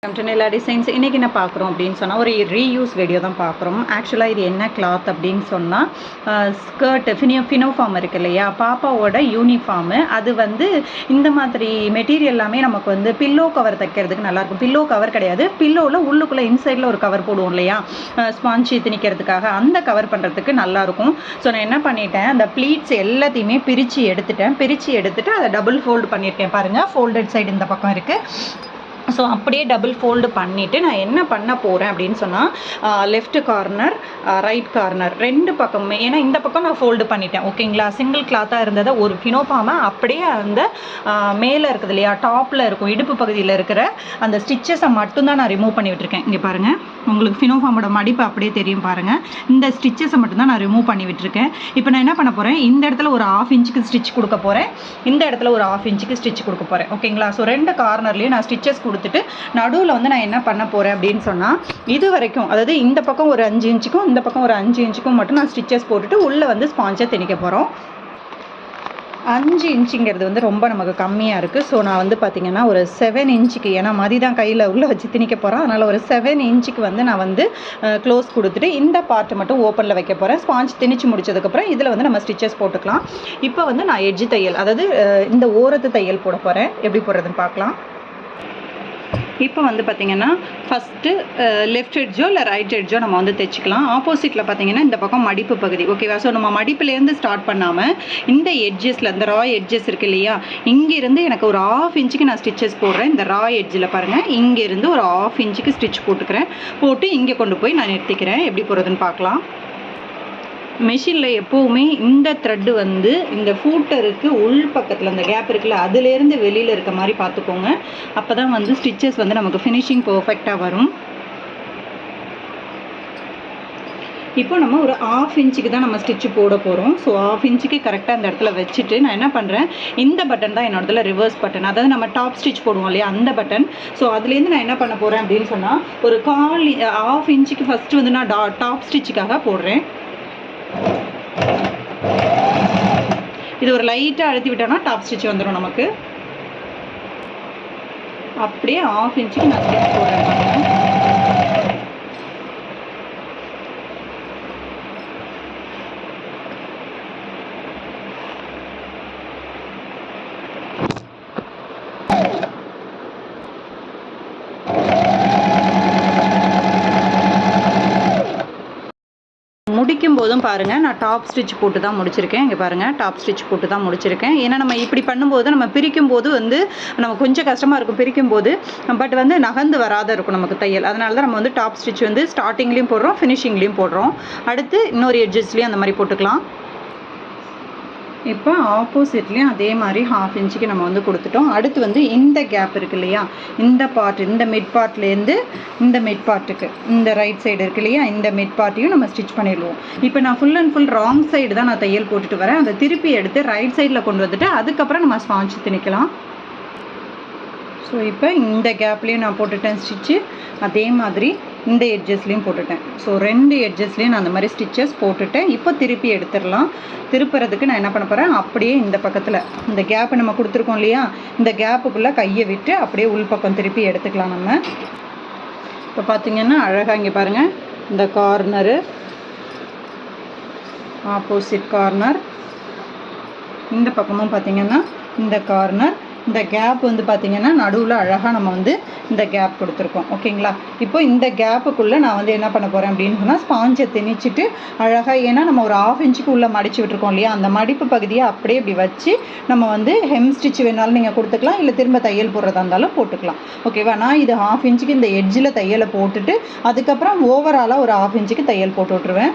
கண்டெனிலா designs இன்றைக்கி என்ன பார்க்குறோம் அப்படின்னு சொன்னால் ஒரு ரீயூஸ் வீடியோ தான் பார்க்குறோம். ஆக்சுவலாக இது என்ன கிளாத் அப்படின்னு சொன்னால் ஸ்கர்ட் ஃபினோஃபார்ம் இருக்குது இல்லையா, பாப்பாவோட யூனிஃபார்மு. அது வந்து இந்த மாதிரி மெட்டீரியல் எல்லாமே நமக்கு வந்து பில்லோ கவர் தைக்கிறதுக்கு நல்லாயிருக்கும். பில்லோ கவர் கிடையாது, பில்லோவில் உள்ளுக்குள்ளே இன்சைடில் ஒரு கவர் போடுவோம் இல்லையா, ஸ்பாஞ்சு திணிக்கிறதுக்காக, அந்த கவர் பண்ணுறதுக்கு நல்லாயிருக்கும். ஸோ நான் என்ன பண்ணிட்டேன், அந்த ப்ளீட்ஸ் எல்லாத்தையுமே பிரித்து எடுத்துட்டு அதை டபுள் ஃபோல்டு பண்ணியிருக்கேன். பாருங்கள், ஃபோல்டட் சைடு இந்த பக்கம் இருக்குது. ஸோ அப்படியே டபுள் ஃபோல்டு பண்ணிவிட்டு நான் என்ன பண்ண போகிறேன் அப்படின்னு சொன்னால் லெஃப்ட் கார்னர் ரைட் கார்னர் ரெண்டு பக்கமுமே, ஏன்னா இந்த பக்கம் நான் ஃபோல்டு பண்ணிட்டேன் ஓகேங்களா. சிங்கிள் கிளாத்தாக இருந்ததை ஒரு ஃபினோஃபார்மை அப்படியே அந்த மேலே இருக்குது இல்லையா, டாப்பில் இருக்கும் இடுப்பு பகுதியில் இருக்கிற அந்த ஸ்டிச்சஸை மட்டும்தான் நான் ரிமூவ் பண்ணி விட்டுருக்கேன். இங்கே பாருங்கள், உங்களுக்கு ஃபினோஃபார்மோட மடிப்பு அப்படியே தெரியும் பாருங்கள். இந்த ஸ்டிச்சஸை மட்டும்தான் நான் ரிமூவ் பண்ணி விட்டுருக்கேன். இப்போ நான் என்ன பண்ண போகிறேன், இந்த இடத்துல ஒரு 1/2 இன்ச்சுக்கு ஸ்டிச் கொடுக்க போகிறேன், இந்த இடத்துல ஒரு 1/2 இன்ச்சுக்கு ஸ்டிச் கொடுக்க போகிறேன் ஓகேங்களா. ஸோ ரெண்டு கார்னர்லேயும் நான் ஸ்டிச்சஸ் கொடுத்துட்டு நடுவில் வந்து நான் என்ன பண்ண போகிறேன் அப்படின்னு சொன்னால், இது வரைக்கும், அதாவது இந்த பக்கம் ஒரு 5 இன்ச்சுக்கும் இந்த பக்கம் ஒரு 5 இன்ச்சுக்கும் மட்டும் நான் ஸ்டிச்சஸ் போட்டுட்டு உள்ளே வந்து ஸ்பாஞ்சை திணிக்க போகிறோம். 5 இன்ச்சுங்கிறது வந்து ரொம்ப நமக்கு கம்மியாக இருக்குது. ஸோ நான் வந்து பார்த்திங்கன்னா ஒரு 7 இன்ச்சுக்கு, ஏன்னா மதி தான் கையில் உள்ளே வச்சு திணிக்க போகிறோம், அதனால் ஒரு 7 இன்ச்சுக்கு வந்து நான் வந்து க்ளோஸ் கொடுத்துட்டு இந்த பார்ட்டு மட்டும் ஓப்பனில் வைக்க போகிறேன். ஸ்பாஞ்ச் திணிச்சு முடிச்சதுக்கப்புறம் இதில் வந்து நம்ம ஸ்டிச்சஸ் போட்டுக்கலாம். இப்போ வந்து நான் எட்ஜ் தையல், அதாவது இந்த ஓரத்து தையல் போட போகிறேன். எப்படி போடுறதுன்னு பார்க்கலாம். இப்போ வந்து பார்த்திங்கன்னா ஃபஸ்ட்டு லெஃப்ட் எட்ஜோ இல்லை ரைட் எட்ஜோ நம்ம வந்து தைச்சிக்கலாம். ஆப்போசிட்டில் பார்த்திங்கன்னா இந்த பக்கம் மடிப்பு பகுதி ஓகேவா. ஸோ நம்ம மடிப்புலேருந்து ஸ்டார்ட் பண்ணாமல் இந்த எட்ஜஸில், இந்த ரா எட்ஜஸ் இருக்குது இல்லையா, இங்கேருந்து எனக்கு ஒரு 1/2 இன்ச்சுக்கு நான் ஸ்டிச்சஸ் போடுறேன். இந்த ரா எட்ஜில் பாருங்கள், இங்கேருந்து ஒரு 1/2 இன்ச்சுக்கு ஸ்டிச் போட்டுக்கிறேன். போட்டு இங்கே கொண்டு போய் நான் நிறுத்திக்கிறேன். எப்படி போடுறதுன்னு பார்க்கலாம். மெஷினில் எப்போவுமே இந்த த்ரெட்டு வந்து இந்த ஃபூட்டருக்கு உள் பக்கத்தில் அந்த கேப் இருக்குல்ல, அதுலேருந்து வெளியில் இருக்க மாதிரி பார்த்துக்கோங்க. அப்போ தான் வந்து ஸ்டிச்சஸ் வந்து நமக்கு ஃபினிஷிங் பர்ஃபெக்டாக வரும். இப்போ நம்ம ஒரு 1/2 இன்ச்சுக்கு தான் நம்ம ஸ்டிச்சு போட போகிறோம். ஸோ 1/2 இன்ச்சுக்கு கரெக்டாக அந்த இடத்துல வச்சுட்டு நான் என்ன பண்ணுறேன், இந்த பட்டன் தான் என்னோட இடத்துல ரிவர்ஸ் பட்டன், அதாவது நம்ம டாப் ஸ்டிச் போடுவோம் இல்லையா அந்த பட்டன். ஸோ அதுலேருந்து நான் என்ன பண்ண போகிறேன் அப்படின்னு சொன்னால், ஒரு 1/2 இன்ச்சுக்கு ஃபஸ்ட்டு வந்து நான் டாப் ஸ்டிச்சுக்காக போடுறேன். இது ஒரு லைட்டாக அழுத்தி விட்டோம்னா டாப் ஸ்டிச் வந்துடும் நமக்கு. அப்படியே 1/2 இன்ச்சுக்கு நான் ஸ்டிச் போடுறேன் பாருங்க. முடிக்கும் போதும் பாருங்கள், நான் டாப் ஸ்டிச் போட்டு தான் முடிச்சிருக்கேன். இங்கே பாருங்கள், டாப் ஸ்டிச் போட்டு தான் முடிச்சிருக்கேன். ஏன்னா நம்ம இப்படி பண்ணும்போது நம்ம பிரிக்கும் போது வந்து நம்ம கொஞ்சம் கஷ்டமாக இருக்கும் பிரிக்கும் போது, பட் வந்து நகர்ந்து வராத இருக்கும் நமக்கு தையல். அதனால தான் நம்ம வந்து டாப் ஸ்டிச் வந்து ஸ்டார்டிங்லேயும் போடுறோம், ஃபினிஷிங்லேயும் போடுறோம். அடுத்து இன்னொரு எட்ஜஸ்லேயும் அந்த மாதிரி போட்டுக்கலாம். இப்போ ஆப்போசிட்லேயும் அதே மாதிரி 1/2 இன்ச்சுக்கு நம்ம வந்து கொடுத்துட்டோம். அடுத்து வந்து இந்த கேப் இருக்குது இல்லையா, இந்த பார்ட், இந்த மிட் பார்ட்லேருந்து இந்த மிட் பார்ட்டுக்கு இந்த ரைட் சைடு இருக்குது இல்லையா, இந்த மிட் பார்ட்டையும் நம்ம ஸ்டிச் பண்ணிடுவோம். இப்போ நான் full and full wrong side தான் நான் தையல் போட்டுட்டு வரேன். அதை திருப்பி எடுத்து ரைட் சைடில் கொண்டு வந்துட்டு அதுக்கப்புறம் நம்ம ஸ்பாஞ்ச் திணிக்கலாம். ஸோ இப்போ இந்த கேப்லேயும் நான் போட்டுட்டேன் ஸ்டிச்சு, அதே மாதிரி இந்த எட்ஜஸ்லேயும் போட்டுட்டேன். ஸோ 2 எட்ஜஸ்லேயும் நான் அந்த மாதிரி ஸ்டிச்சஸ் போட்டுட்டேன். இப்போ திருப்பி எடுத்துடலாம். திருப்புறதுக்கு நான் என்ன பண்ண போகிறேன், அப்படியே இந்த பக்கத்தில் இந்த கேப்பு நம்ம கொடுத்துருக்கோம் இல்லையா, இந்த கேப்புக்குள்ளே கையை விட்டு அப்படியே உள்பக்கம் திருப்பி எடுத்துக்கலாம் நம்ம. இப்போ பார்த்திங்கன்னா அழகாக இங்கே பாருங்கள், இந்த கார்னரு, ஆப்போசிட் கார்னர், இந்த பக்கமும் பார்த்திங்கன்னா இந்த கார்னர், இந்த கேப் வந்து பார்த்திங்கன்னா நடுவில் அழகாக நம்ம வந்து இந்த கேப் கொடுத்துருக்கோம் ஓகேங்களா. இப்போ இந்த கேப்புக்குள்ளே நான் வந்து என்ன பண்ண போகிறேன் அப்படின்னு சொன்னால், ஸ்பாஞ்சை திணிச்சிட்டு அழகாக, ஏன்னா நம்ம ஒரு 1/2 இன்ச்சுக்கு உள்ளே மடித்து விட்டுருக்கோம் இல்லையா, அந்த மடிப்பு பகுதியை அப்படியே இப்படி வச்சு நம்ம வந்து ஹெம் ஸ்டிச் வேணாலும் நீங்கள் கொடுத்துக்கலாம், இல்லை திரும்ப தையல் போடுறதா இருந்தாலும் போட்டுக்கலாம் ஓகேவா. நான் இது 1/2 இன்ச்சுக்கு இந்த எட்ஜில் தையலை போட்டுட்டு அதுக்கப்புறம் ஓவராலாக ஒரு 1/2 இன்ச்சுக்கு தையல் போட்டு விட்ருவேன்.